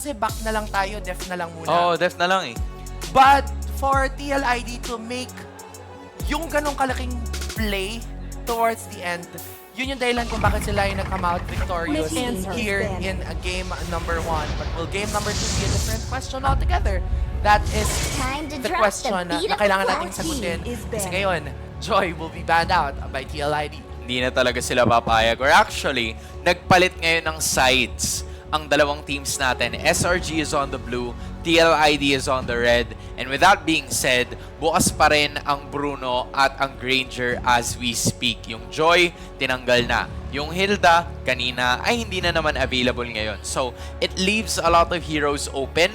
Kasi back na lang tayo, def na lang muna. Oo, def na lang eh. But for TLID to make yung ganong kalaking play towards the end, yun yung dahilan kung bakit sila yung nag-come out victorious here in game number 1. But will game number 2 be a different question altogether? That is the question na kailangan nating sagutin. Kasi ngayon, Joy will be banned out by TLID. Hindi na talaga sila papayag. Or actually, nagpalit ngayon ng sides ang dalawang teams natin. SRG is on the blue, TLID is on the red. And with that being said, bukas pa rin ang Bruno at ang Granger as we speak. Yung Joy, tinanggal na. Yung Hilda, kanina, ay hindi na naman available ngayon. So, it leaves a lot of heroes open.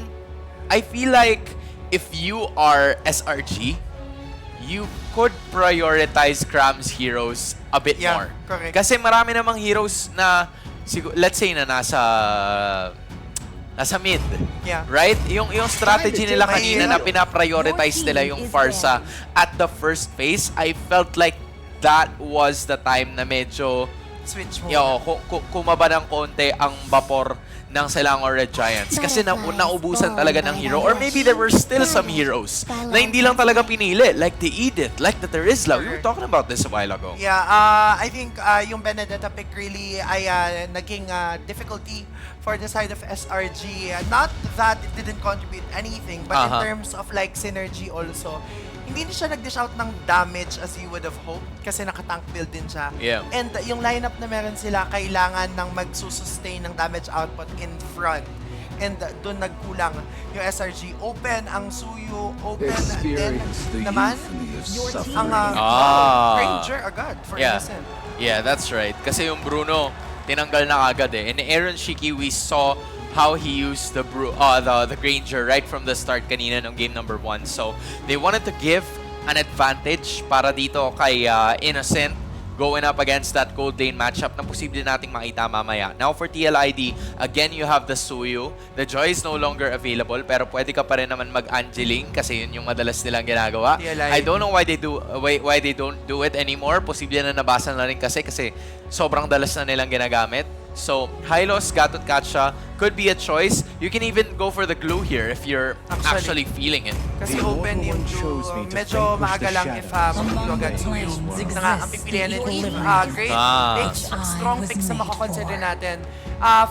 I feel like if you are SRG, you could prioritize Cram's heroes a bit more. Correct. Kasi marami namang heroes na, let's say na nasa mid. Yeah. Right? Yung strategy nila kanina na pinaprioritize nila yung Farsa at the first phase, I felt like that was the time na medyo Switch mo. kumaba ng konti ang vapor ng Selangor Red Giants. Kasi naubusan talaga ng hero. Or maybe there were still some heroes na hindi lang talaga pinili. Like the Edith, like the Terizla. We were talking about this a while ago. Yeah, I think yung Benedetta pick really ay naging difficulty for the side of SRG. Not that it didn't contribute anything, but in terms of like synergy also, hindi na siya nag-dish out ng damage as you would have hoped kasi naka-tank build din siya. Yeah. And yung lineup na meron sila, kailangan ng magsusustain ng damage output in front. And doon nagkulang yung SRG. Open ang Suyu, open din naman ang Ranger agad for Innocent. Yeah, that's right. Kasi yung Bruno, tinanggal na agad eh. And Aaron Shiki, we saw how he used the Granger right from the start kanina ng game number 1. So, they wanted to give an advantage para dito kay Innocent going up against that cold lane matchup na posible nating makita mamaya. Now for TLID, again you have the Suyu. The Joy is no longer available pero pwede ka pa rin naman mag-Angeling kasi yun yung madalas nilang ginagawa. TLID. I don't know why they don't do it anymore. Posible na nabasa na rin kasi sobrang dalas na nilang ginagamit. So, Hylos, Gatot Katsa could be a choice. You can even go for the glue here if you're actually feeling it. Kasi open yung glue, medyo maaga lang if mag-glue agad Suyu. Na nga, ang pipilian ni Team. Great picks, strong picks na makakonsider natin.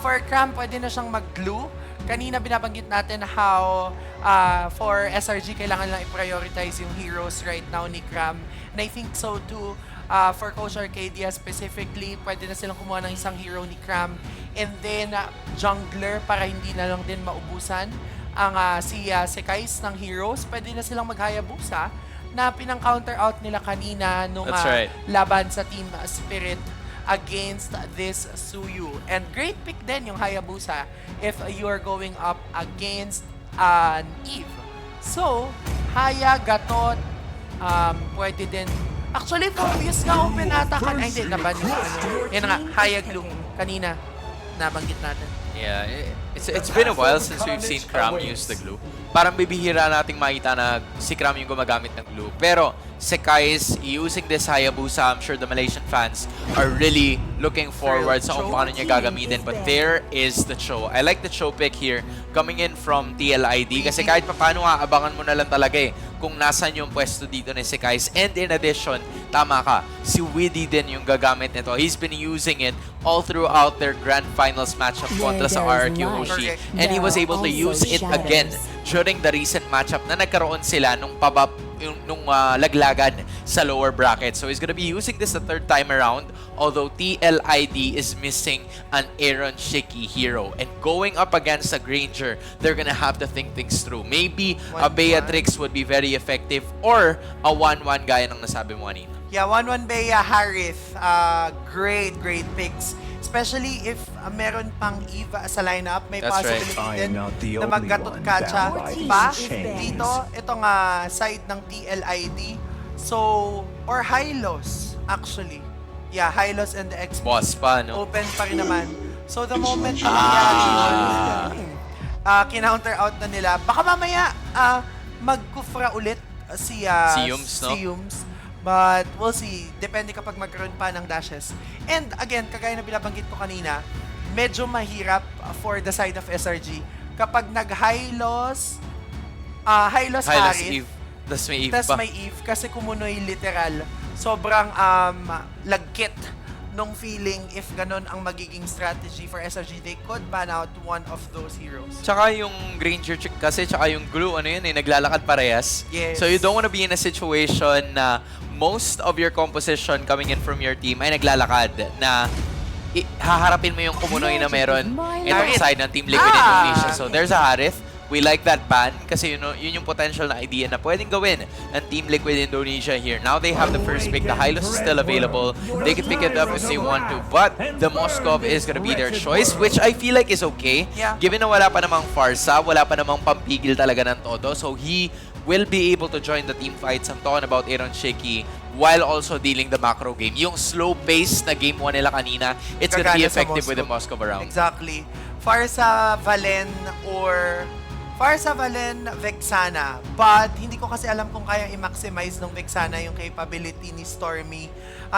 For Cram, pwede na siyang mag-glue. Kanina binabanggit natin how for SRG, kailangan lang i-prioritize yung heroes right now ni Cram. And I think so too. For Coach Arcadia specifically, pwede na silang kumuha ng isang hero ni Cram. And then, jungler para hindi na lang din maubusan ang si Sekais ng heroes. Pwede na silang mag-Hayabusa na pinang-counter out nila kanina nung laban sa Team Spirit against this Suyu. And great pick din yung Hayabusa if you're going up against an Eve. So, Haya, Gatot, pwede din. Actually, Phobius nga open ata kan. Ay, hindi, naban yung yan nga, Haya Glue. Kanina, nabanggit natin. Yeah, it's been a while since we've seen Cram use the glue. Parang bibihira nating makita na si Cram yung gumagamit ng glue. Pero Sekais using this Hayabusa, I'm sure the Malaysian fans are really looking forward sa kung paano niya gagamitin. But there is the Cho. I like the Cho pick here coming in from TLID kasi kahit paano nga, abangan mo na lang talaga eh kung nasan yung pwesto dito ni Sekais. And in addition, tama ka, si Widdy din yung gagamit nito. He's been using it all throughout their grand finals matchup kontra sa RRQ Hoshi. And he was able to use it again during the recent matchup na nagkaroon sila nung laglagan sa lower bracket. So he's gonna be using this the third time around, although TLID is missing an Aaron Shiki hero. And going up against a Granger, they're gonna have to think things through. Maybe a Beatrix would be very effective or a 1-1 gaya ng nasabi mo kanina. Yeah, 1-1 Bea, Harith. Great picks. Especially if meron pang Eva sa lineup, may possibility din na mag-Gatot Katsa pa dito. Itong side ng TLID. So, or Hylos, actually. Yeah, Hylos and the X. Boss pa, no? Open pa rin naman. So, the moment na nangyari, kinounter out na nila. Baka mamaya, mag-kufra ulit si Yums, no? Yums. But we'll see. Depende kapag magkaroon pa ng dashes. And again, kagaya na binabanggit ko kanina, medyo mahirap for the side of SRG kapag nag-high loss, high loss Hylos Harith, Eve. Tas may Eve tas pa. may Eve, kasi kumunoy literal, sobrang lagkit nung feeling if ganun ang magiging strategy for SRG. They could ban out one of those heroes. Tsaka yung Granger chick kasi, tsaka yung Glue, ano yun naglalakad parehas. Yes. So you don't wanna be in a situation na most of your composition coming in from your team ay naglalakad na haharapin mo yung kumunoy na meron itong Harith. side ng Team Liquid Indonesia. So there's a Harith. We like that ban kasi yun yung potential na idea na pwedeng gawin ng Team Liquid Indonesia here. Now they have the first pick. The Hylos is still available. They can pick it up if they want to. But the Moskov is gonna be their choice, which I feel like is okay. Yeah. Given na wala pa namang Farsa, wala pa namang pampigil talaga ng todo. So he will be able to join the team fights. I'm talking about Aaron Shiki while also dealing the macro game. Yung slow pace na game 1 nila kanina, it's gonna be Gagana sa effective with the Moskov. Moskov around. Exactly. Farsa, Valen, Vexana. But hindi ko kasi alam kung kaya i-maximize ng Vexana yung capability ni Stormy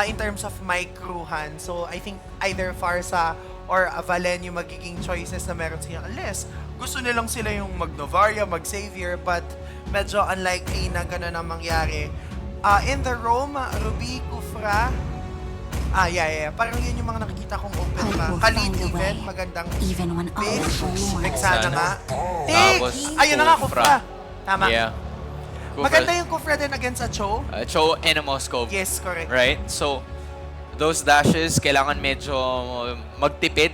in terms of microhan. So I think either Farsa or Valen yung magiging choices na meron siya. Unless gusto nilang sila yung mag-Novaria, mag-Savior, but medyo unlikely na gano'n ang mangyari. In the Rome, Ruby, Kufra, yeah. Parang yun yung mga nakikita kong open pa. Khalid even, magandang pick. Vexana nga. Tapos, Ayun na nga, Kufra. Kufra. Tama. Yeah. Maganda yung Kufra din against a Cho. Cho and a Moskov. Yes, correct. Right? So, those dashes, kailangan medyo magtipid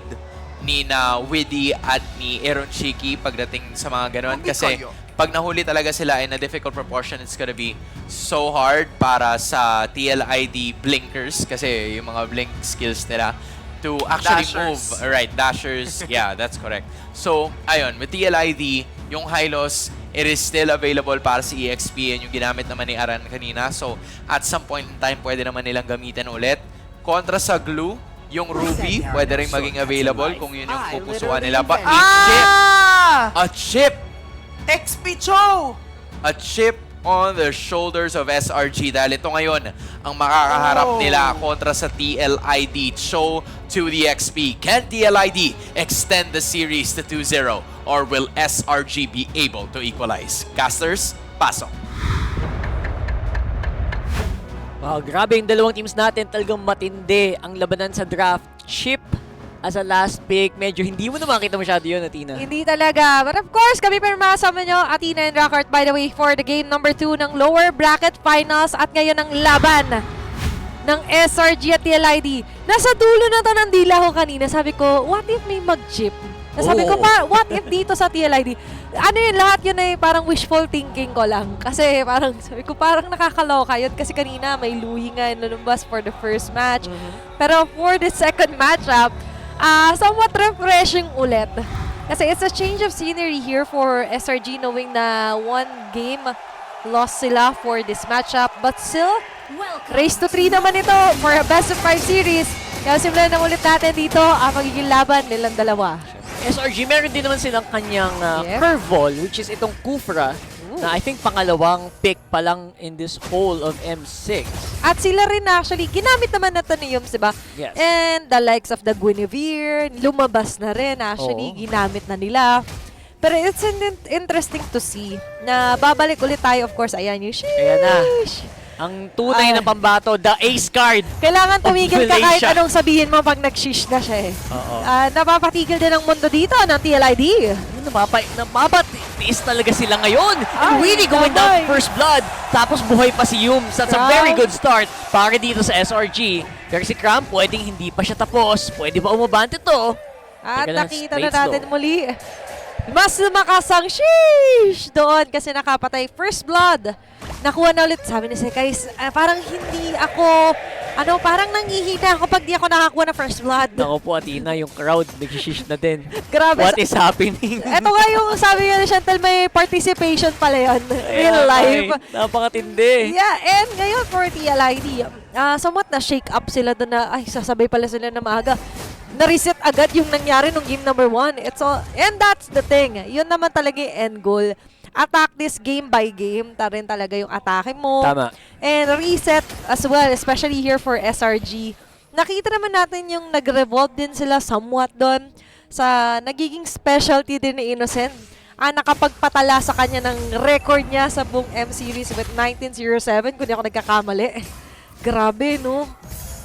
ni na Widdy at ni Aaron Shiki pagdating sa mga ganon. Hindi Kasi kayo. pag nahuli talaga sila in a difficult proportion, it's gonna be so hard para sa TLID blinkers kasi yung mga blink skills nila to actually move. Dashers. Right, dashers. Yeah, that's correct. So, ayun, with TLID, yung Hylos, it is still available para sa EXP and yung ginamit naman ni Aran kanina. So, at some point in time, pwede naman nilang gamitin ulit. Kontra sa Glue, yung Ruby, pwede rin maging available kung yun yung pupusuan nila. But a chip! XP Cho! A chip on the shoulders of SRG dahil ito ngayon ang makakaharap nila kontra sa TLID. Cho to the XP. Can TLID extend the series to 2-0 or will SRG be able to equalize? Casters, pasok. Wow, grabe yung dalawang teams natin. Talagang matindi ang labanan sa draft. Chip as a last pick. Medyo hindi mo na makita masyado yun, Athena. Hindi talaga. But of course, kami permasama nyo, Athena and Rockart, by the way, for the game number 2 ng lower bracket finals at ngayon ang laban ng SRG at TLID. Nasa dulo na to ng dila ko kanina. Sabi ko, what if may mag-chip? Sabi ko pa, what if dito sa TLID? Ano yun, lahat yun ay parang wishful thinking ko lang. Kasi parang, sabi ko, parang nakakaloka yun. Kasi kanina may Louie nga lumabas for the first match. Pero for the second matchup, somewhat refreshing ulit. Kasi it's a change of scenery here for SRG knowing na one game lost sila for this matchup. But still, race to 3 naman ito for a best of 5 series. Kaya simulan na ulit natin dito ang magiging laban nilang dalawa. SRG, meron din naman silang kanyang curveball, which is itong Kufra, na I think pangalawang pick pa lang in this whole of M6. At sila rin actually, ginamit naman na ito ni Yums, diba? Yes. And the likes of the Guinevere, lumabas na rin actually, ginamit na nila. Pero it's interesting to see na babalik ulit tayo, of course, ayan yung sheesh. Ayan na. Ang tunay na pambato, the ace card. Kailangan tumigil ka kahit Malaysia. anong sabihin mo pag nag-shish na siya eh. Oo. Napapatigil din ang mundo dito ng TLID. Napapatiis talaga sila ngayon. And Ay, really going down damay. first blood. Tapos buhay pa si Yums. That's a very good start para dito sa SRG. Pero si Cram, pwedeng hindi pa siya tapos. Pwede ba umabante to? At Teka lang, nakita na late natin slow. muli. Mas lumakasang sheesh doon kasi nakapatay. First blood. Nakuha na ulit. Sabi ni Sekais, parang hindi ako, parang nangihina ako pag di ako nakakuha na first blood. Naku po, Athena, yung crowd nagsishish na din. Grabe. What is happening? Ito nga yung sabi nga ni Chantal, may participation pala yun. Real life. Napakatindi. Yeah, and ngayon for TLID, somewhat na-shake up sila doon na, sasabay pala sila na maaga. Na-reset agad yung nangyari nung game number 1. And that's the thing. Yun naman talaga yung end goal. Attack this game by game. Rin talaga yung atake mo. Tama. And reset as well, especially here for SRG. Nakita naman natin yung nag-revolve din sila somewhat doon sa nagiging specialty din ni Innocent. Nakapagpatala sa kanya ng record niya sa buong M-Series with 1907, kung di ako nagkakamali. Grabe, no?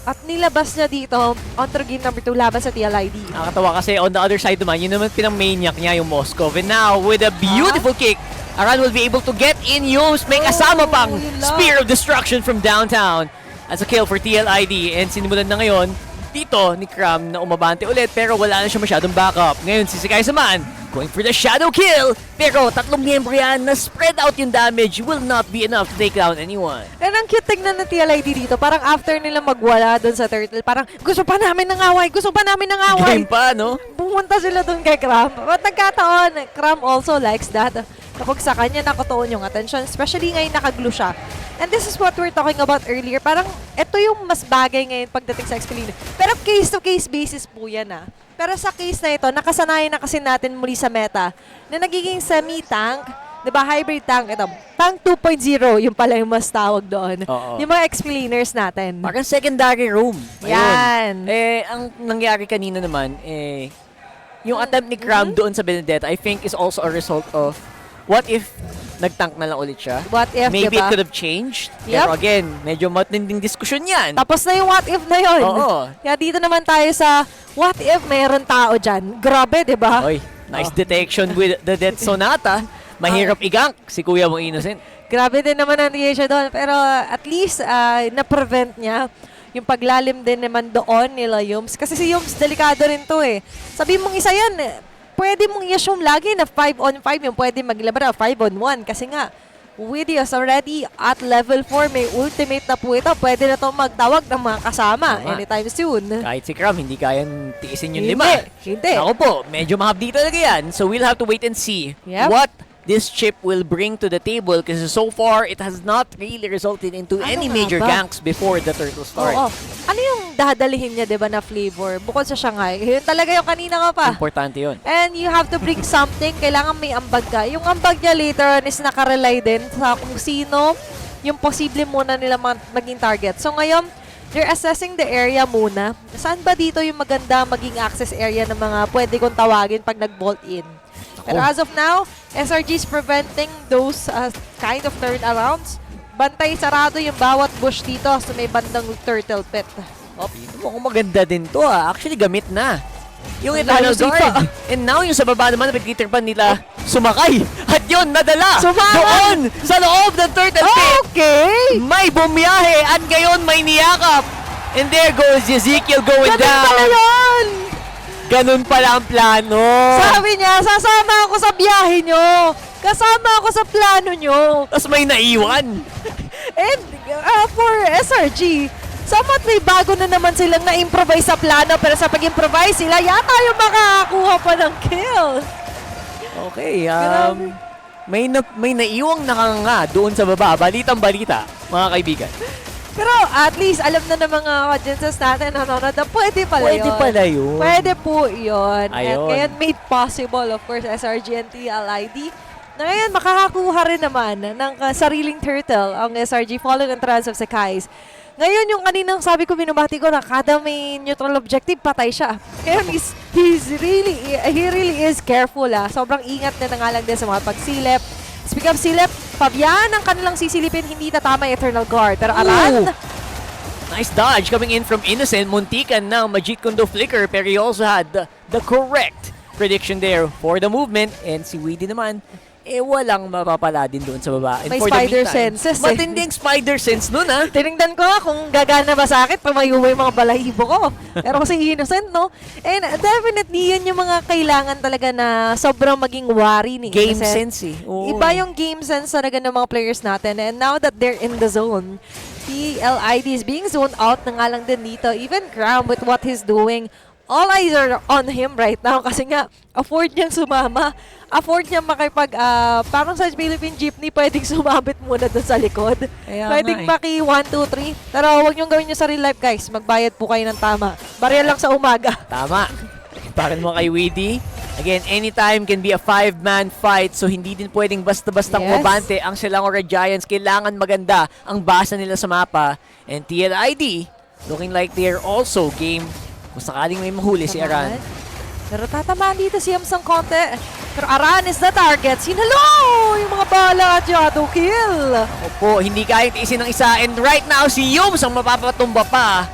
At nilabas niya dito on to game number 2 laban sa TLID. Nakakatawa kasi on the other side naman, yun naman pinang-maniac niya yung Moskov. And now, with a beautiful kick, Aran will be able to get in Yomes. May kasama pang Spear of Destruction from downtown. As a kill for TLID. And sinimulan na ngayon dito ni Cram na umabante ulit pero wala na siya masyadong backup. Ngayon si Sikay Saman going for the shadow kill. Pero tatlong miyembro yan na spread out yung damage will not be enough to take down anyone. And ang cute tignan ng TLID dito, parang after nila magwala doon sa turtle, parang gusto pa namin ng away, gusto pa namin ng away. Game pa, no? Pumunta sila doon kay Cram. At nagkataon, Cram also likes that. Kapag sa kanya nakatuon yung attention, especially ngayon nakaglue siya. And this is what we're talking about earlier. Parang ito yung mas bagay ngayon pagdating sa Expelino. Pero case-to-case basis po yan Pero sa case na ito, nakasanayan na kasi natin muli sa meta na nagiging semi-tank, diba, hybrid tank, ito, tank 2.0, yung pala yung mas tawag doon. Oo. Yung mga Expeliners natin. Parang secondary room. Yan. Ayun. Ang nangyari kanina naman, yung attempt ni Cram doon sa Benedetta, I think is also a result of what if nag-tank na lang ulit siya? What if, Maybe diba? it could have changed. Yep. Pero again, medyo matinding diskusyon yan. Tapos na yung what if na yun. Oo. Kaya dito naman tayo sa what if mayroon tao dyan. Grabe, di ba? Oy, nice detection with the Death Sonata. Mahirap igank si Kuya mong Innocent. Grabe din naman ang reaction doon. Pero at least na-prevent niya yung paglalim din naman doon nila Yums. Kasi si Yums, delikado rin to Sabi mong isa yan, pwede mong i-assume lagi na 5-on-5 yung pwede maglaban na 5-on-1. Kasi nga, Widios already at level 4, may ultimate na po ito. Pwede na ito magtawag ng mga kasama anytime soon. Kahit si Cram, hindi kayang tiisin yung Hindi, 5. hindi. Ako po, medyo mahapdi talaga yan. So we'll have to wait and see what this chip will bring to the table because so far, it has not really resulted into any major ganks before the turtle start. Oo. Ano yung dadalihin niya, di ba, na flavor? Bukod sa Shanghai. Yun talaga yung kanina ka pa. Importante yun. And you have to bring something. Kailangan may ambag ka. Yung ambag niya later on is nakarely din sa kung sino yung posible muna nila maging target. So ngayon, they're assessing the area muna. Saan ba dito yung maganda maging access area ng mga pwede kong tawagin pag nag-bolt in? Pero as of now, SRG is preventing those kind of turnarounds. Bantay sarado yung bawat bush dito sa may bandang turtle pit. Ito mo kung maganda din to Actually, gamit na. Yung Ang Eternal layo Guard. pa. And now, yung sa baba naman, napagtitirpan nila sumakay. At yun, nadala. Sumakay! Doon, sa loob ng turtle pit. Okay! May bumiyahe at ngayon may niyakap. And there goes Ezekiel going Ganun down. pala yun! Ganun pala ang plano. Sabi niya, sasama ako sa biyahe nyo. Kasama ako sa plano nyo. Tapos may naiwan. And for SRG, somewhat may bago na naman silang na-improvise sa plano, pero sa pag-improvise sila, yata yung makakakuha pa ng kill. Okay, may naiwang nakanga doon sa baba. Balitang balita, mga kaibigan. Pero at least alam na ng mga audiences natin nanonood na pwede pala Pwede yun. pala yun. Pwede po yun. At Ayun. ngayon made possible, of course, SRG and TLID. Na ngayon makakakuha rin naman ng sariling turtle ang SRG following ang trans of Sakai's. Ngayon yung kaninang sabi ko, binabati ko na kada may neutral objective, patay siya. Ngayon, he really is careful Sobrang ingat na nga lang din sa mga pagsilip. Speaking of silip, Fabian ang kanilang sisilipin, hindi tatama yung Eternal Guard. Pero Aran, nice dodge coming in from Innocent. Muntikan ng Majit Kundo Flicker, pero he also had the correct prediction there for the movement. And si Weedy naman, walang mapapala din doon sa baba. And may for the spider meantime, senses matinding spider sense nun Tinignan ko kung gagana ba sa akin, tumayo yung mga balahibo ko. Pero kasi Innocent, no? And definitely, yun yung mga kailangan talaga na sobrang maging wary ni Game Innocent. sense Iba yung game sense talaga ng mga players natin. And now that they're in the zone, TLID is being zoned out na nga lang din dito. Even Cram with what he's doing, all eyes are on him right now kasi nga, afford niyang sumama. Afford niyang makipag, parang sa Philippine Jeepney, pwedeng sumabit muna doon sa likod. Pwedeng maki 1, 2, 3. Pero huwag niyong gawin niyo sa real life, guys. Magbayad po kayo ng tama. Barya lang sa umaga. Tama. Para mo kay Weedy. Again, anytime can be a 5-man fight. So, hindi din pwedeng basta-bastang mabante ang Selangor Red Giants. Kailangan maganda ang basa nila sa mapa. And TLID, looking like they're also game kung sakaling may mahuli si Aran. Pero tatamaan dito si Yums ng konti. Pero Aran is the target. Sinalo! Yung mga bala at Shadow Kill. Opo, hindi kahit isin ng isa. And right now, si Yums ang mapapatumba pa.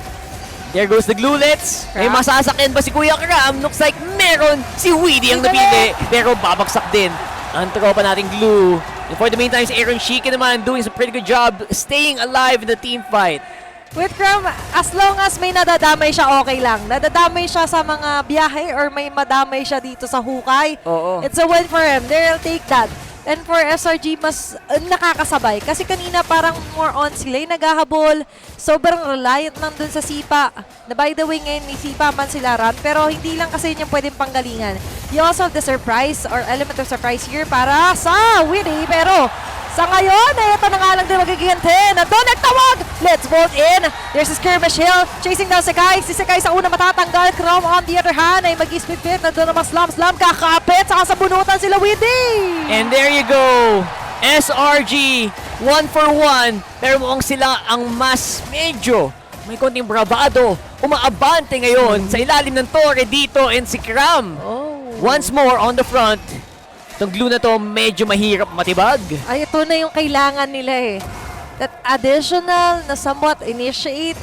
There goes the glulets. May masasakyan ba si Kuya Kram? Looks like meron si Weedy ang napili. Pero babagsak din ang tropa nating glue. And for the meantime, si Aaron Shiki naman doing a pretty good job staying alive in the team fight. With Cram, as long as may nadadamay siya, okay lang. Nadadamay siya sa mga biyahe or may madamay siya dito sa hukay. Oo. It's a win for him. They'll take that. And for SRG, mas nakakasabay. Kasi kanina parang more on sila yung naghahabol. Sobrang reliant lang dun sa Sipa. Na by the way, ngayon may Sipa man sila Ran. Pero hindi lang kasi yun yung pwedeng panggalingan. You also have the surprise or element of surprise here para sa Winnie. Pero sa ngayon, ito na nga lang din magigihinte. Nandun nagtawag! Let's vote in! There's a skirmish hill. Chasing down Sekai. Si Sekai sa una matatanggal. Chrome on the other hand ay mag-split-fit. Nandun naman slam-slam. Kakapit. Saka sa bunutan sila Winnie! And there you go! SRG, 1 for 1. Pero mukhang sila ang mas medyo may konting bravado. Umaabante ngayon sa ilalim ng tore dito and si Kram. Once more on the front. Itong glue na to medyo mahirap matibag. Ay, ito na yung kailangan nila eh. That additional na somewhat initiate.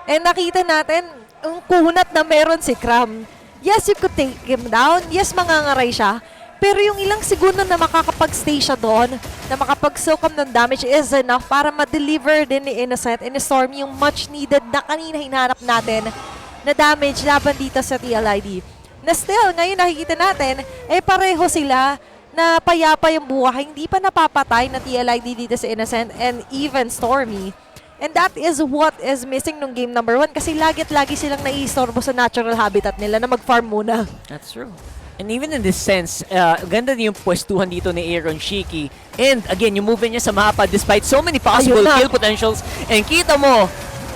And nakita natin, ang kunat na meron si Kram. Yes, you could take him down. Yes, mangangaray siya. Pero yung ilang segundo na makakapag-stay siya doon, na makapag-soak ng damage is enough para ma-deliver din ni Innocent and ni Storm yung much needed na kanina hinahanap natin na damage laban dito sa TLID. Na still, ngayon nakikita natin, eh pareho sila na payapa yung buhay. Hindi pa napapatay na TLID dito sa Innocent and even Stormy. And that is what is missing nung game number 1 kasi lagi silang naiistorbo sa natural habitat nila na mag-farm muna. That's true. And even in this sense, ganda din yung pwestuhan dito ni Aaron Shiki. And again, yung movement niya sa mapa despite so many possible kill potentials. And kita mo,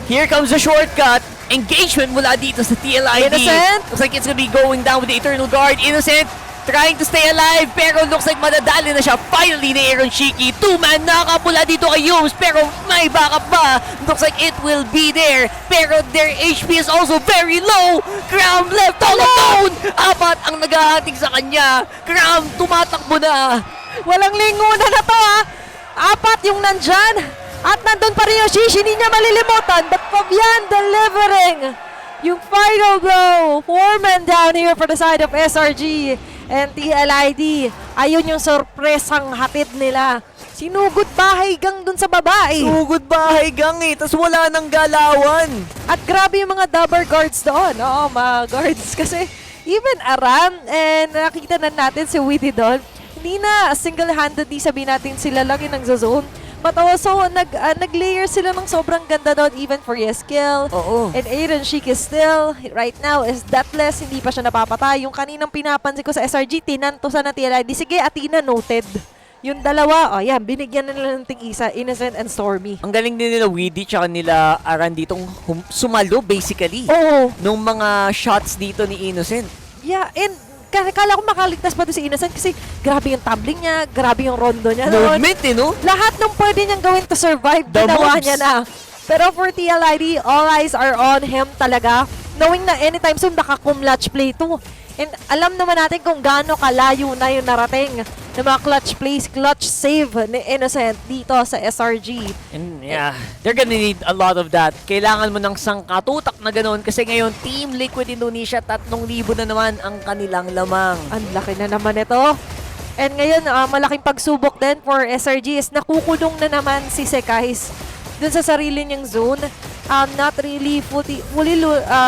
here comes the shortcut. Engagement mula dito sa TLID. Innocent! Looks like it's gonna be going down with the Eternal Guard. Innocent trying to stay alive, pero looks like madadali na siya. Finally ni Aaron Shiki. 2-man knock-up mula dito kay Yums, pero may backup ba? Looks like it will be there. Pero their HP is also very low. Kram left all alone. Apat ang naghahating sa kanya. Kram tumatakbo na. Walang lingunan na to ha. Apat yung nandyan. At nandun pa rin yung Shishi, hindi niya malilimutan. But Fabian delivering yung final blow. 4 men down here for the side of SRG and TLID. Ayun yung sorpresang hatid nila. Sinugod bahay gang dun sa babae. Sugod bahay gang eh, tas wala nang galawan. At grabe yung mga double guards doon. Oo, mga guards. Kasi even Aran, and nakita na natin si Witty doon. Hindi na single-handedly sabihin natin sila lang yung nagzazone. But also, nag-layer sila ng sobrang ganda doon even for Yeskill. Oo. And Aaron Sheik is still, right now, is deathless. Hindi pa siya napapatay. Yung kaninang pinapansin ko sa SRG, tinantosan na TLID. Sige, Athena noted. Yung dalawa, oh yan, binigyan na nila ng tig-isa, Innocent and Stormy. Ang galing din nila Weedy tsaka nila Aran ditong sumalo basically. Oo. Nung mga shots dito ni Innocent. Yeah, and kala ko makaligtas pa doon si Innocent kasi grabe yung tumbling niya, grabe yung rondo niya. Movement eh, no? Lahat nung pwede niyang gawin to survive, The ginawa moves. niya na. Pero for TLID, all eyes are on him talaga. Knowing na anytime soon, naka-clutch play to. And alam naman natin kung gaano kalayo na yung narating ng mga clutch plays, clutch save ni Innocent dito sa SRG. And yeah, they're gonna need a lot of that. Kailangan mo ng sangkatutak na ganun kasi ngayon Team Liquid Indonesia 3,000 na naman ang kanilang lamang. Ang laki na naman ito. And ngayon, malaking pagsubok din for SRG is nakukulong na naman si Sekais dun sa sarili niyang zone. Not really fully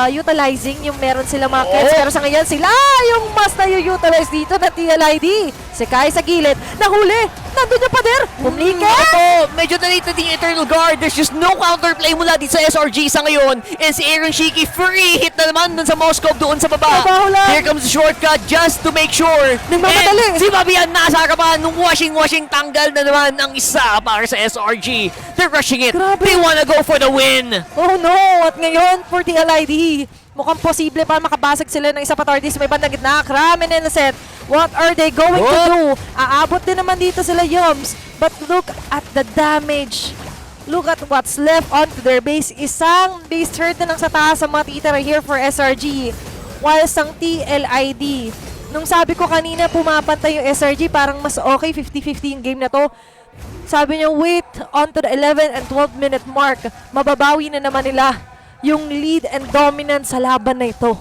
utilizing yung meron sila mga kills. Pero sa ngayon, sila yung mas na-utilize dito na TLID. Sekai sa gilid. Nahuli! Nandun yung pader! Pumlike! Ito, medyo nalita din yung Eternal Guard. There's just no counterplay mula dito sa SRG sa ngayon. And si Aaron Shiki, free hit na naman dun sa Moscow doon sa baba. Trabaho lang. Here comes the shortcut just to make sure. Nagmamadali. And si Fabian nasa harapan nung washing tanggal na naman ang isa para sa SRG. They're rushing it. Grabe. They wanna go for the win. Oh no! At ngayon, for TLID, mukhang posible para makabasag sila ng isa pa tardy sa may bandang gitna. Kram and Innocent. What are they going to do? Aabot din naman dito sila Yums. But look at the damage. Look at what's left onto their base. Isang base turret na lang sa taas ang mga titira here for SRG. whilst ang TLID, nung sabi ko kanina pumapantay yung SRG, parang mas okay, 50-50 yung game na to. Sabi niya, wait onto the 11 and 12 minute mark. Mababawi na naman nila yung lead and dominance sa laban na ito.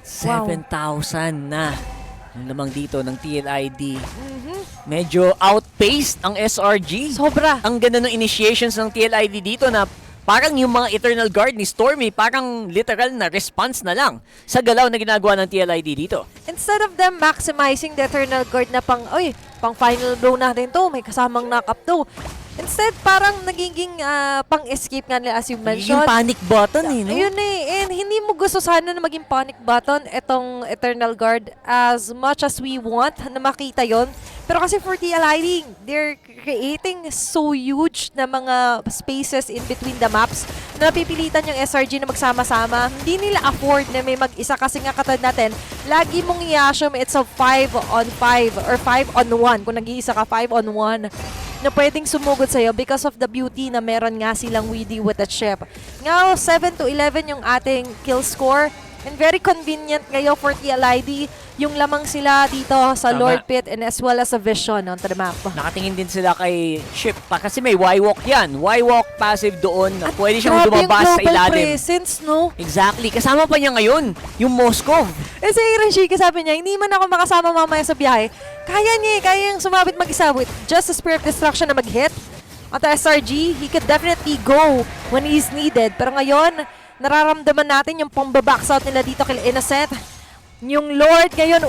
7,000 na ang lamang dito ng TLID. Medyo outpaced ang SRG. Sobra. Ang ganda ng initiations ng TLID dito na parang yung mga Eternal Guard ni Stormy, parang literal na response na lang sa galaw na ginagawa ng TLID dito. Instead of them maximizing the Eternal Guard na pang final blow natin to, may kasamang knock-up to. Instead, parang nagiging pang-escape nga nila as you mentioned. Yung panic button no? Ayun and hindi mo gusto sana na maging panic button itong Eternal Guard as much as we want na makita yon. Pero kasi for TLID, they're creating so huge na mga spaces in between the maps na napipilitan yung SRG na magsama-sama. Hindi nila afford na may mag-isa kasi nga katad natin, lagi mong i-assume it's a 5-on-5 or 5-on-1. Kung nag-iisa ka, 5-on-1 na pwedeng sumugod sa'yo because of the beauty na meron nga silang Weedy with the chip. Ngayon, 7-11 yung ating kill score. And very convenient ngayon for TLID yung lamang sila dito sa Tama. Lord Pit and as well as a vision onto the map. Nakatingin din sila kay Ship pa kasi may Y-Walk yan. Y-Walk passive doon na pwede siyang Grabe yung lumabas sa global ilalim. presence, no? Exactly. Kasama pa niya ngayon, yung Moskov. Eh si Hiroshiki sabi niya, hindi man ako makasama mamaya sa biyahe. Kaya yung sumabit mag-isa with just a Spirit of Destruction na mag-hit. At SRG, he could definitely go when he's needed. Pero ngayon, nararamdaman natin yung pang-babox out nila dito kay Innocent. Yung Lord ngayon,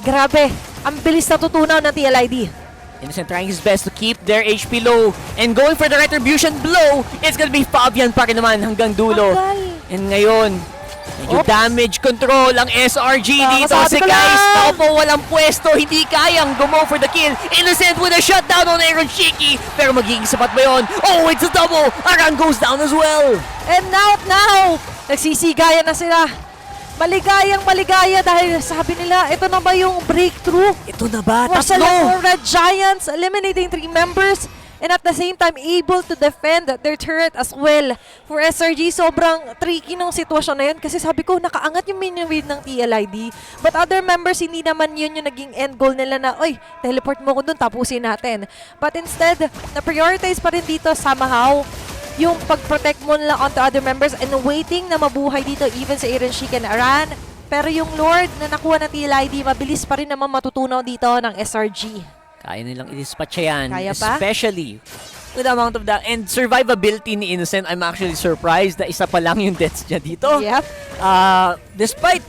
grabe, ang bilis natutunaw ng TLID. Innocent trying his best to keep their HP low and going for the retribution blow. It's gonna be Fabian pa rin naman hanggang dulo. Agal. And ngayon, medyo damage control ang SRG dito. Kasabi Si ko guys, lang. ako po walang pwesto, hindi kayang gumo for the kill. Innocent with a shutdown on Aaron Shiki. Pero magiging sapat ba yun? Oh, it's a double! Aran goes down as well. And now, nagsisigayan na sila. Maligaya dahil sabi nila, ito na ba yung breakthrough? Ito na ba? For Tatlo! Select Red Giants, eliminating 3 members and at the same time able to defend their turret as well. For SRG, sobrang tricky ng sitwasyon na yun kasi sabi ko, nakaangat yung minion wave ng TLID. But other members, hindi naman yun yung naging end goal nila na, oy, teleport mo ko dun, tapusin natin. But instead, na-prioritize pa rin dito somehow yung pag-protect mo nila onto other members and waiting na mabuhay dito even sa Aaron Sheik and Aran. Pero yung Lord na nakuha ng TLID, mabilis pa rin naman matutunaw dito ng SRG. Kaya nilang i-dispatch yan. Kaya pa? Especially with the amount of that. And survivability ni Innocent, I'm actually surprised na isa pa lang yung deaths niya dito. Yep. Despite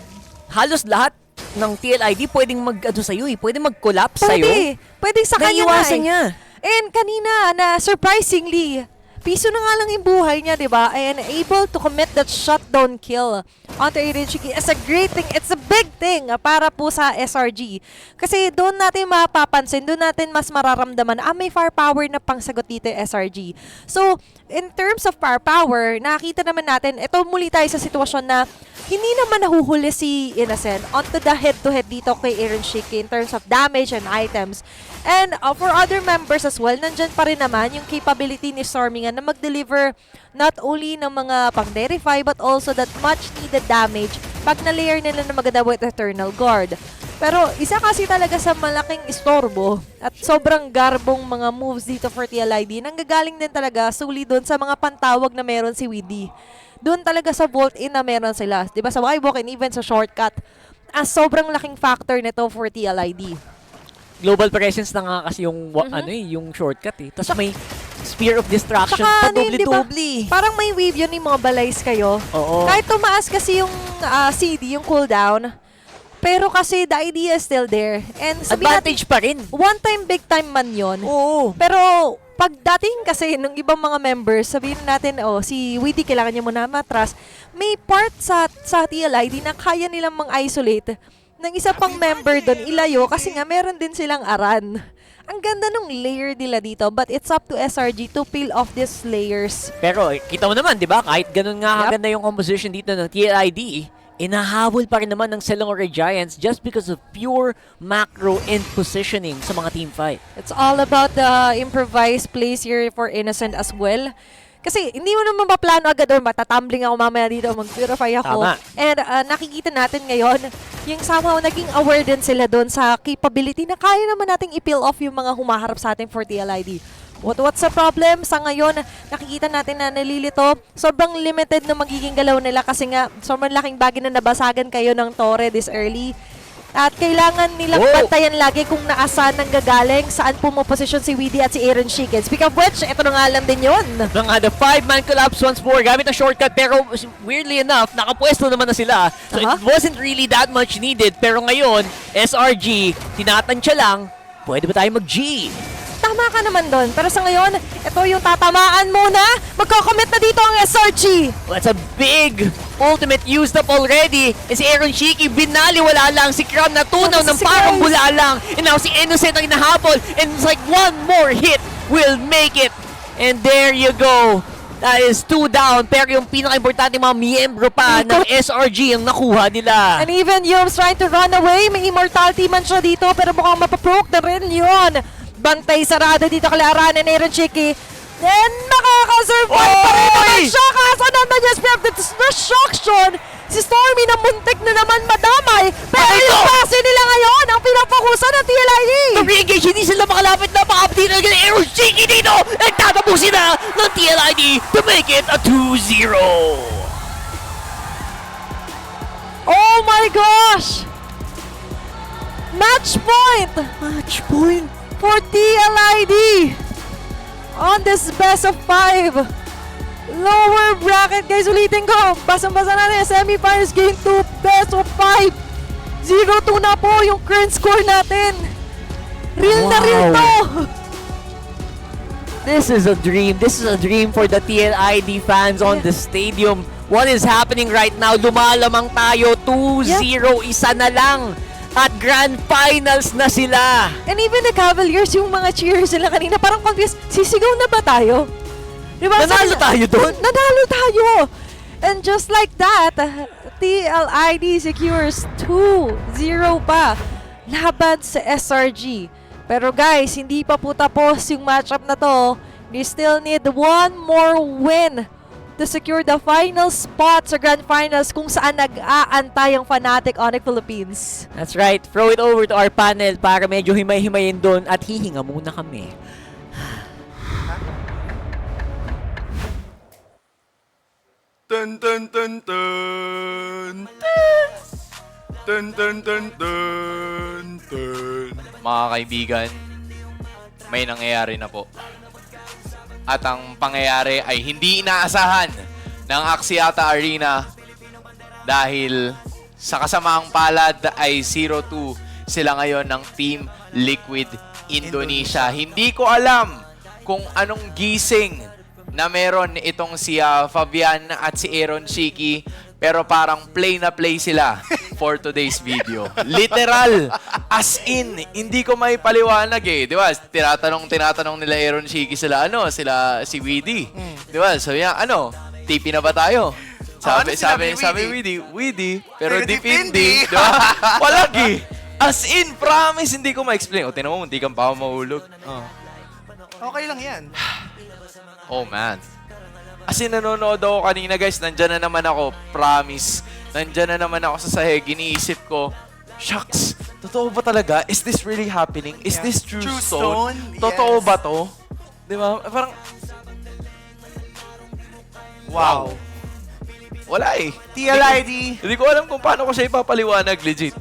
halos lahat ng TLID pwedeng mag-ano sa'yo pwedeng mag-collapse sa'yo. Pwede sa kanya Naiwasan na niya. And kanina na surprisingly, piso na nga lang yung buhay niya, di ba? And able to commit that shutdown kill onto Aaron Shiki. It's a great thing. It's a big thing para po sa SRG. Kasi doon natin mapapansin, doon natin mas mararamdaman, may firepower na pangsagot dito yung SRG. So, in terms of firepower, nakita naman natin, ito muli tayo sa sitwasyon na hindi naman nahuhuli si Innocent onto the head-to-head dito kay Aaron Shiki in terms of damage and items. And for other members as well, nandyan pa rin naman yung capability ni Stormy nga na mag-deliver not only ng mga pang-verify but also that much needed damage pag na-layer nila na maganda with Eternal Guard. Pero isa kasi talaga sa malaking istorbo at sobrang garbong mga moves dito for TLID, nanggagaling din talaga solely doon sa mga pantawag na meron si Weedy. Doon talaga sa vault-in na meron sila. Diba sa Y-Walk and even sa shortcut. Sobrang laking factor nito for TLID. Global presence na nga kasi yung yung shortcut Tapos may Spear of Destruction pa doble-doble. Parang may wave yun yung mga balays kayo. Oo. Kahit tumaas kasi yung CD, yung cooldown, pero kasi the idea is still there. And Advantage pa rin. One time, big time man yun. Oo. Pero pag dating kasi ng ibang mga members, sabihin natin, si Weedy kailangan niya muna matras, may part sa TLID na kaya nilang mang-isolate ng isa pang member doon ilayo kasi nga meron din silang Aran. Ang ganda nung layer nila dito but it's up to SRG to peel off these layers. Pero kita mo naman, di ba? Kahit ganun nga kaganda yung composition dito ng TLID, inahabol pa rin naman ng Selangor Giants just because of pure macro and positioning sa mga team fight. It's all about the improvised plays here for Innocent as well. Kasi hindi mo naman maplano agad or matatumbling ako mamaya dito, mag-purify ako. Tama. And nakikita natin ngayon, yung somehow naging aware din sila doon sa capability na kaya naman nating i-peel off yung mga humaharap sa ating for TLID. What's the problem? Sa ngayon, nakikita natin na nalilito. Sobrang limited na magiging galaw nila kasi nga sobrang laking bagay na nabasagan kayo ng Torre this early. At kailangan nilang bantayan lagi kung naasan nang gagaling, saan pumoposisyon si Weedy at si Aaron Shikens. Speaking of which, ito na nga lang din yun. The 5-man collapse once more gamit ang shortcut, pero weirdly enough, nakapwesto naman na sila. So it wasn't really that much needed. Pero ngayon, SRG, tinatansya lang, pwede ba tayo mag-G? Tama ka naman doon. Pero sa ngayon, ito yung tatamaan muna. Magko-commit na dito ang SRG. Well, that's a big ultimate used up already. And si Aaron Shiki, binaliwala lang. Si Kram natunaw ng Si parang Kram. bula lang. And now si Innocent ang inahabol. And it's like one more hit will make it. And there you go. That is 2 down. Pero yung pinaka-importante mga miyembro pa ng SRG ang nakuha nila. And even Yums trying to run away. May immortality man siya dito, pero mukhang mapaproke na rin yun. Bantay sarado dito kalaranan ni Aaron Shiki. Then makakasurvive pa rin naman siya. Kaso naman yung spear of destruction. Si Stormy na muntik na naman madamay. Pero yung base nila ngayon ang pinapakusan ng TLID. To re-engage, hindi sila makalapit na makapatid na ng Aaron Shiki dito. And tatapusin na ng TLID to make it a 2-0. Oh my gosh! Match point! Match point. For TLID on this best of 5 lower bracket. Guys, ulitin ko, basang-basa natin semifinals game 2 best of 5 0-2 na po yung current score natin. Real na real to. This is a dream. This is a dream for the TLID fans on the stadium. What is happening right now? Lumalamang tayo. 2-0. Isa na lang. At Grand Finals na sila. And even the Cavaliers, yung mga cheers nila kanina, parang confused, sisigaw na ba tayo? Diba? Nanalo tayo doon? Nanalo tayo! And just like that, TLID secures 2-0 pa laban sa SRG. Pero guys, hindi pa po tapos yung matchup na to. We still need one more win to secure the final spot sa Grand Finals kung saan nag-aantay ang Fnatic Onyx Philippines. That's right. Throw it over to our panel para medyo himay-himayin doon at hihinga muna kami. Dun dun dun dun. Dun dun dun dun dun. Mga kaibigan, may nangyayari na po. At ang pangyayari ay hindi inaasahan ng Axiata Arena dahil sa kasamaang palad ay 0-2 sila ngayon ng Team Liquid Indonesia. Hindi ko alam kung anong gising na meron itong si Fabian at si Aaron Shiki, pero parang play na play sila for today's video. Literal, as in, hindi ko may paliwanag eh. Di ba? Tinatanong nila Aaron Shiki sila, si Weedy. Di ba? So yan, TP na ba tayo? Sabi Weedy, pero dipindi. Di ba? Walagi. As in, promise, hindi ko ma-explain. O, tinan mo, hindi kang pa mahulog. Okay lang yan. Oh man. As in, nanonood ako kanina guys, nandyan na naman ako, promise. Nandyan na naman ako sa sahig, iniisip ko, shucks, totoo ba talaga? Is this really happening? Is this true stone? Totoo Yes. ba to? Di ba? Parang, wow. Wala eh. TLID Hindi ko alam kung paano ko siya ipapaliwanag, legit.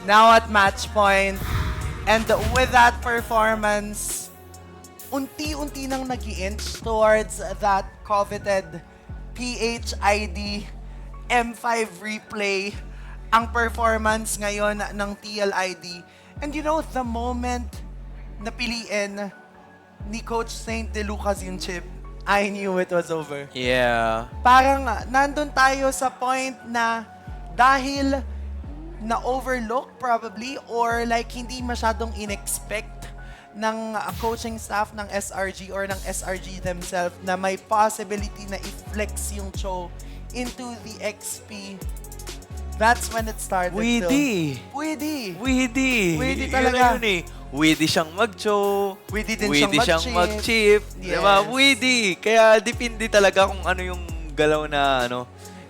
now at match point. And with that performance, unti-unti nang nag-i-inch towards that coveted PHID M5 replay ang performance ngayon ng TLID. And you know, the moment napiliin ni Coach Saint De Lucas yung chip, I knew it was over. Yeah. Parang nandun tayo sa point na dahil na-overlook probably or like hindi masyadong in-expect ng coaching staff ng SRG or ng SRG themselves na may possibility na i-flex yung Cho into the XP. That's when it started. Weedy. Weedy. Weedy. Weedy Yun talaga. na yun eh. Witty siyang mag-chow. Witty din Witty siyang siyang mag-chip. Diba? Yes. Witty. Kaya depende talaga kung ano yung galaw na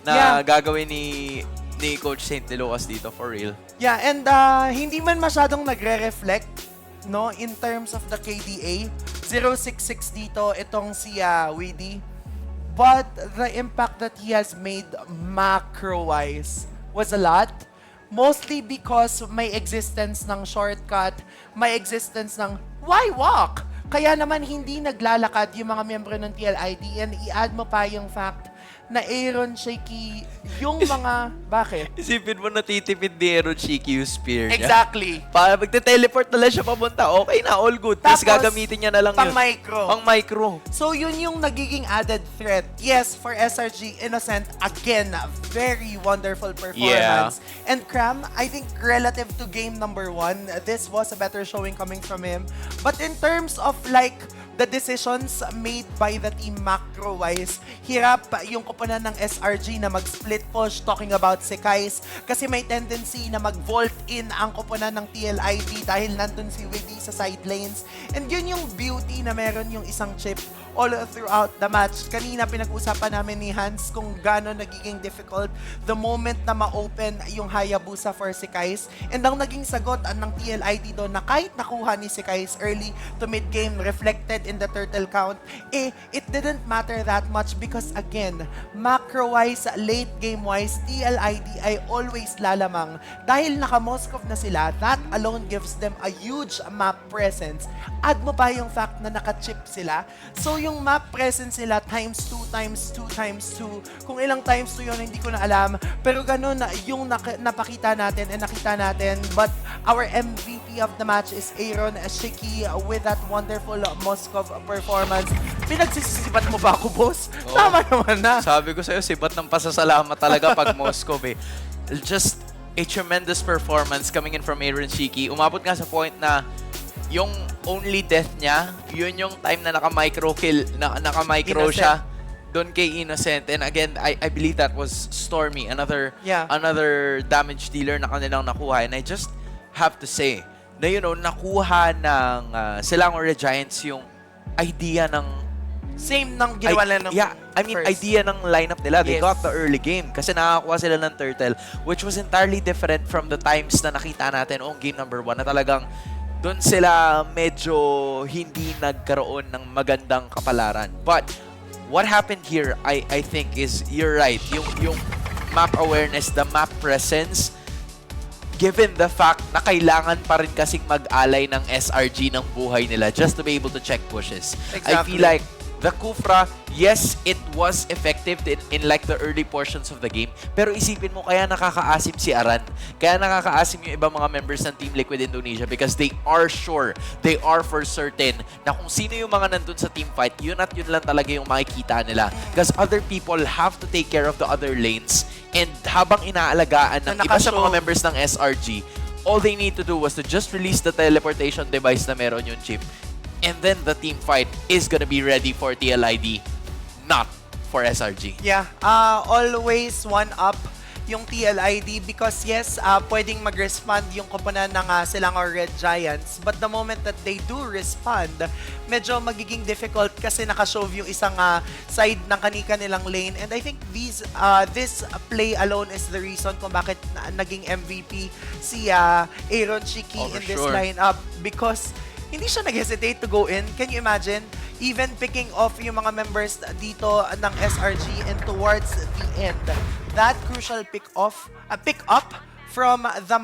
Yeah. gagawin ni Coach St. Lucas dito for real. Yeah, and hindi man masyadong nagre-reflect no in terms of the KDA. 066 dito itong si Weedy. But the impact that he has made macro-wise was a lot. Mostly because may existence ng shortcut, may existence ng why walk? Kaya naman hindi naglalakad yung mga miyembro ng TLID and i-add mo pa yung fact na Aaron Shaky, yung mga... Bakit? Isipin mo natitipid ni Aaron Shiki yung spear niya. Exactly. Para magte-teleport na lang siya papunta, okay na, all good. Tapos Tapos, gagamitin niya na lang pang yun. micro. Pang micro. So yun yung nagiging added threat. Yes, for SRG, Innocent, again, very wonderful performance. And Cram, I think relative to game number 1, this was a better showing coming from him. But in terms of like, the decisions made by the team macro-wise, hirap yung koponan ng SRG na mag-split push, talking about Sekais, kasi may tendency na mag-vault in ang koponan ng TLID dahil nandun si Wiggy sa side lanes. And yun yung beauty na meron yung isang chip all throughout the match. Kanina pinag-usapan namin ni Hans kung gaano nagiging difficult the moment na ma-open yung Hayabusa for Sekais. And ang naging sagot ng TLID doon na kahit nakuha ni Sekais early to mid-game reflected in the turtle count, it didn't matter that much because again, macro-wise, late game-wise, TLID ay always lalamang dahil naka-Moskov na sila. That alone gives them a huge map presence. Add mo pa yung fact na naka-chip sila. So yung map presence nila times 2 times 2 times 2. Kung ilang times 2 yun, hindi ko na alam. Pero ganun yung napakita natin and nakita natin. But our MVP of the match is Aaron Shiki with that wonderful Moskov performance. Pinagsisisipat mo ba ako, boss? Oo. Tama naman na. Sabi ko sa'yo, sibat ng pasasalamat talaga pag Moscow eh. Just a tremendous performance coming in from Aaron Shiki. Umabot nga sa point na yung only death niya, yun yung time na naka-micro kill, naka-micro Innocent. siya doon kay Innocent. And again, I believe that was Stormy, another damage dealer na kanilang nakuha. And I just have to say na nakuha ng Selangor Red Giants yung idea ng Same ng ginawa lang ng first. idea ng lineup nila. They Yes. got the early game kasi nakakuha sila ng turtle, which was entirely different from the times na nakita natin on game number 1 na talagang doon sila medyo hindi nagkaroon ng magandang kapalaran. But what happened here, I think is, you're right, yung map awareness, the map presence, given the fact na kailangan pa rin kasing mag-alay ng SRG ng buhay nila just to be able to check pushes. I feel like the Kufra, yes, it was effective in like the early portions of the game. Pero isipin mo, kaya nakakaasim si Aran. Kaya nakakaasim yung ibang mga members ng Team Liquid Indonesia because they are sure, they are for certain na kung sino yung mga nandun sa team fight, yun at yun lang talaga yung makikita nila. Because other people have to take care of the other lanes. And habang inaalagaan ng iba sa mga members ng SRG, all they need to do was to just release the teleportation device na meron yung chip. And then the team fight is gonna be ready for TLID, not for SRG. Yeah, always one up yung TLID because yes, pwedeng mag-respond yung koponan ng Selangor Red Giants, but the moment that they do respond, medyo magiging difficult kasi naka-shove yung isang side ng kanilang lane. And I think this play alone is the reason kung bakit naging MVP si Aaron Shiki in this lineup because hindi siya nag-hesitate to go in. Can you imagine? Even picking off yung mga members dito ng SRG and towards the end. That crucial pick up from the